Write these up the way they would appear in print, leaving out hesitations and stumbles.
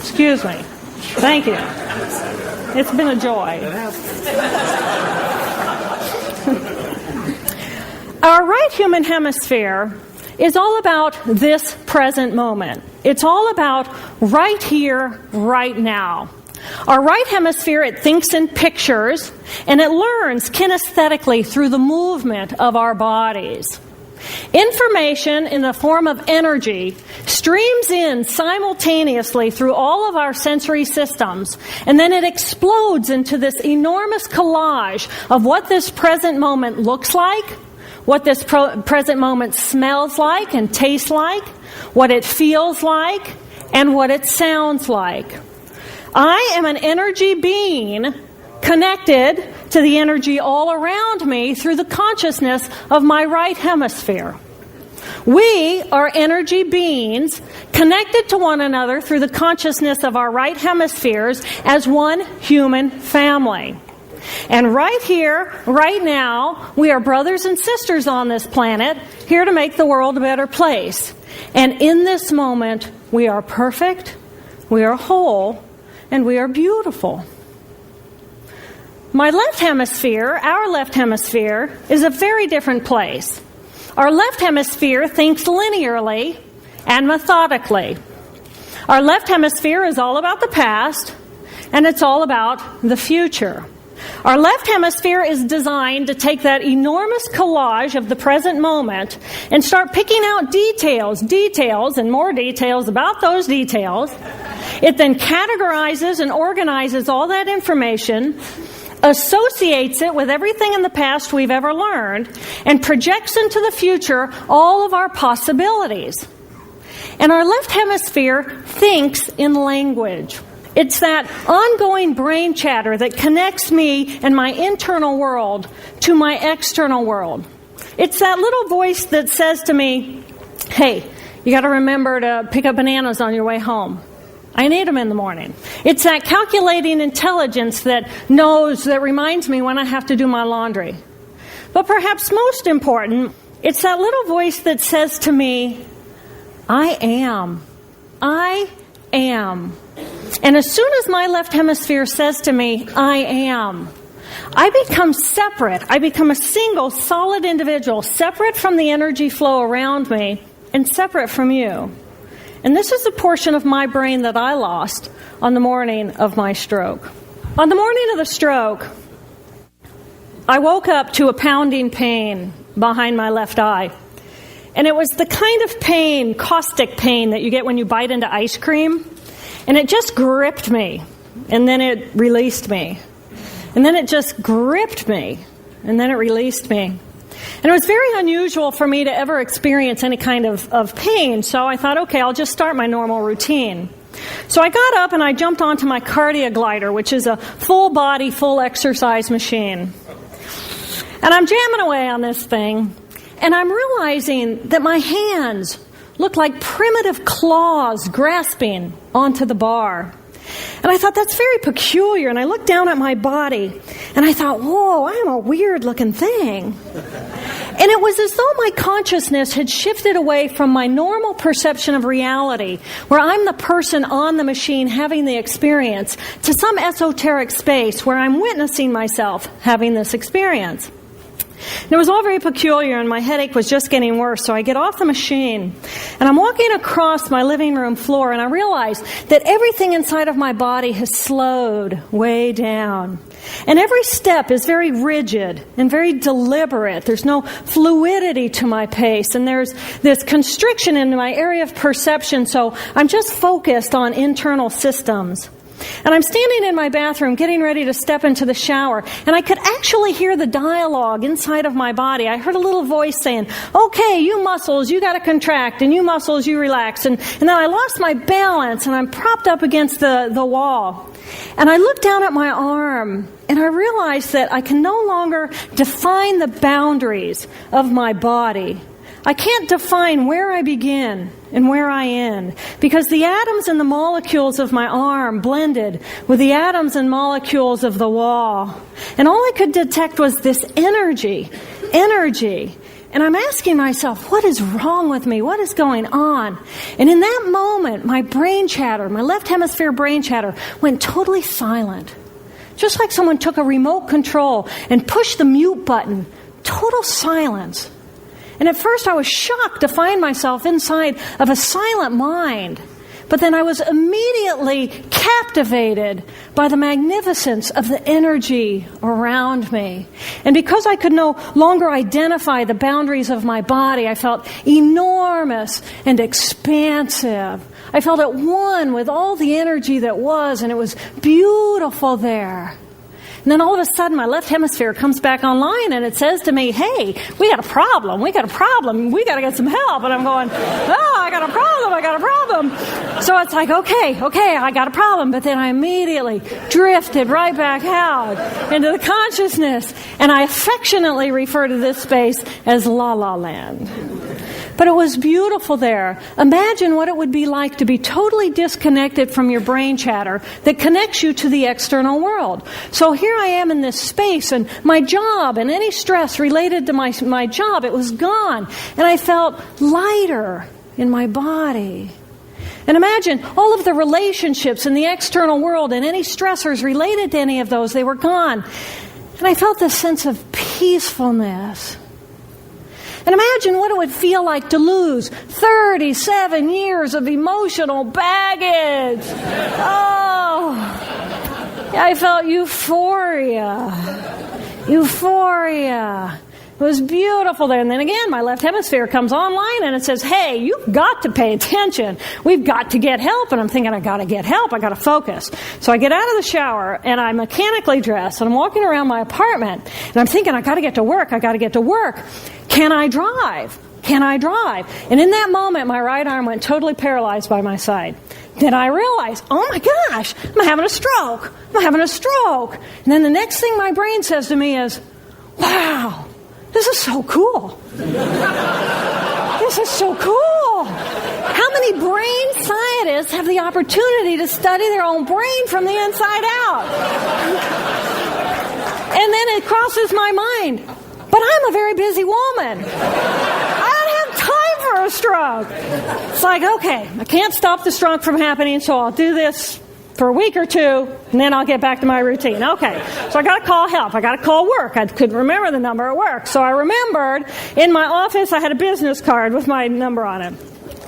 Excuse me. Thank you. It's been a joy. Our right human hemisphere is all about this present moment. It's all about right here, right now. Our right hemisphere, it thinks in pictures, and it learns kinesthetically through the movement of our bodies. Information in the form of energy streams in simultaneously through all of our sensory systems, and then it explodes into this enormous collage of what this present moment looks like, what this present moment smells like and tastes like, what it feels like, and what it sounds like. I am an energy being connected to the energy all around me through the consciousness of my right hemisphere. We are energy beings connected to one another through the consciousness of our right hemispheres as one human family. And right here, right now, we are brothers and sisters on this planet, here to make the world a better place. And in this moment, we are perfect, we are whole, and we are beautiful. My left hemisphere, our left hemisphere, is a very different place. Our left hemisphere thinks linearly and methodically. Our left hemisphere is all about the past, and it's all about the future. Our left hemisphere is designed to take that enormous collage of the present moment and start picking out details, and more details about those details. It then categorizes and organizes all that information, associates it with everything in the past we've ever learned, and projects into the future all of our possibilities. And our left hemisphere thinks in language. It's that ongoing brain chatter that connects me and my internal world to my external world. It's that little voice that says to me, hey, you got to remember to pick up bananas on your way home. I need them in the morning. It's that calculating intelligence that reminds me when I have to do my laundry. But perhaps most important, it's that little voice that says to me, I am. And as soon as my left hemisphere says to me, I am, I become separate. I become a single, solid individual, separate from the energy flow around me and separate from you. And this is the portion of my brain that I lost on the morning of my stroke. On the morning of the stroke, I woke up to a pounding pain behind my left eye. And it was the kind of pain, caustic pain, that you get when you bite into ice cream. And it just gripped me, and then it released me. And then it just gripped me, and then it released me. And it was very unusual for me to ever experience any kind of pain, so I thought, okay, I'll just start my normal routine. So I got up and I jumped onto my cardio glider, which is a full-body, full exercise machine. And I'm jamming away on this thing, and I'm realizing that my hands look like primitive claws grasping onto the bar. And I thought, that's very peculiar. And I looked down at my body, and I thought, whoa, I am a weird-looking thing. And it was as though my consciousness had shifted away from my normal perception of reality, where I'm the person on the machine having the experience, to some esoteric space where I'm witnessing myself having this experience. And it was all very peculiar, and my headache was just getting worse. So I get off the machine, and I'm walking across my living room floor, and I realize that everything inside of my body has slowed way down. And every step is very rigid and very deliberate. There's no fluidity to my pace, and there's this constriction in my area of perception, so I'm just focused on internal systems. And I'm standing in my bathroom getting ready to step into the shower, and I could actually hear the dialogue inside of my body. I heard a little voice saying, okay, you muscles, you got to contract, and you muscles, you relax. And then I lost my balance, and I'm propped up against the wall. And I looked down at my arm, and I realized that I can no longer define the boundaries of my body. I can't define where I begin and where I end, because the atoms and the molecules of my arm blended with the atoms and molecules of the wall. And all I could detect was this energy. And I'm asking myself, what is wrong with me? What is going on? And in that moment, my brain chatter, my left hemisphere brain chatter, went totally silent. Just like someone took a remote control and pushed the mute button. Total silence. And at first I was shocked to find myself inside of a silent mind. But then I was immediately captivated by the magnificence of the energy around me. And because I could no longer identify the boundaries of my body, I felt enormous and expansive. I felt at one with all the energy that was, and it was beautiful there. And then all of a sudden, my left hemisphere comes back online, and it says to me, hey, we got a problem. We got to get some help. And I'm going, I got a problem. So it's like, okay, I got a problem. But then I immediately drifted right back out into the consciousness. And I affectionately refer to this space as La La Land. But it was beautiful there. Imagine what it would be like to be totally disconnected from your brain chatter that connects you to the external world. So here I am in this space, and my job and any stress related to my job, it was gone. And I felt lighter in my body. And imagine all of the relationships in the external world and any stressors related to any of those, they were gone. And I felt this sense of peacefulness. And imagine what it would feel like to lose 37 years of emotional baggage. Oh, I felt euphoria. It was beautiful there. And then again, my left hemisphere comes online and it says, hey, you've got to pay attention. We've got to get help. And I'm thinking, I got to get help. I got to focus. So I get out of the shower and I'm mechanically dressed and I'm walking around my apartment and I'm thinking, I got to get to work. Can I drive? And in that moment, my right arm went totally paralyzed by my side. Then I realized, oh my gosh, I'm having a stroke. And then the next thing my brain says to me is, wow, this is so cool. How many brain scientists have the opportunity to study their own brain from the inside out? And then it crosses my mind, but I'm a very busy woman. I don't have time for a stroke. It's like, okay, I can't stop the stroke from happening, so I'll do this for a week or two, and then I'll get back to my routine. Okay, so I got to call help. I got to call work. I couldn't remember the number at work. So I remembered in my office I had a business card with my number on it.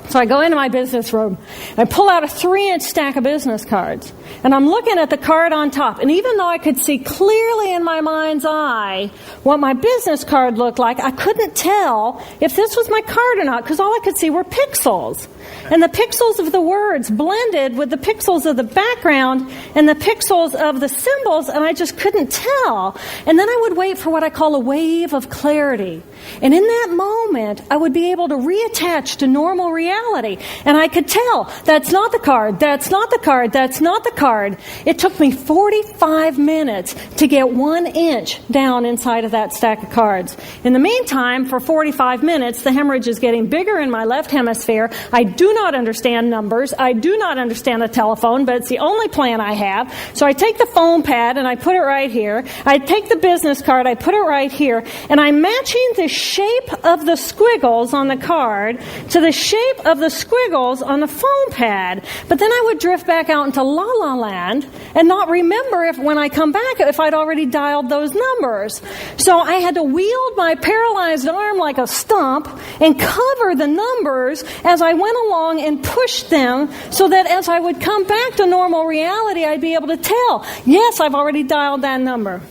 So I go into my business room. I pull out a 3-inch stack of business cards. And I'm looking at the card on top. And even though I could see clearly in my mind's eye what my business card looked like, I couldn't tell if this was my card or not, because all I could see were pixels. And the pixels of the words blended with the pixels of the background and the pixels of the symbols, and I just couldn't tell. And then I would wait for what I call a wave of clarity. And in that moment, I would be able to reattach to normal reality. And I could tell, that's not the card, that's not the card, that's not the card. It took me 45 minutes to get 1 inch down inside of that stack of cards. In the meantime, for 45 minutes, the hemorrhage is getting bigger in my left hemisphere. I do not understand numbers. I do not understand a telephone, but it's the only plan I have. So I take the phone pad and I put it right here. I take the business card, I put it right here, and I'm matching the shape of the squiggles on the card to the shape of the squiggles on the phone pad. But then I would drift back out into La La Land and not remember if when I come back if I'd already dialed those numbers. So I had to wield my paralyzed arm like a stump and cover the numbers as I went along and push them so that as I would come back to normal reality, I'd be able to tell, yes, I've already dialed that number.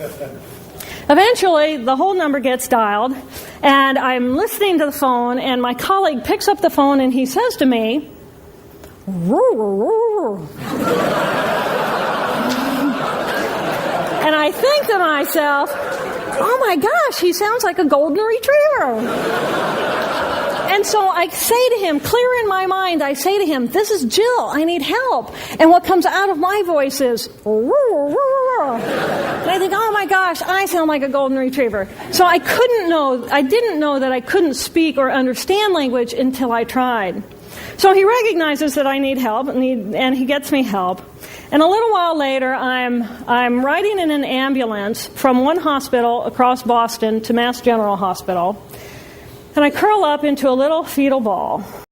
Eventually, the whole number gets dialed, and I'm listening to the phone, and my colleague picks up the phone, and he says to me, and I think to myself, oh my gosh, he sounds like a golden retriever. And so I say to him, clear in my mind, I say to him, this is Jill, I need help. And what comes out of my voice is, and I think, oh my gosh, I sound like a golden retriever. So I didn't know that I couldn't speak or understand language until I tried. So he recognizes that I need help, and he gets me help. And a little while later, I'm riding in an ambulance from one hospital across Boston to Mass General Hospital. and I curl up into a little fetal ball.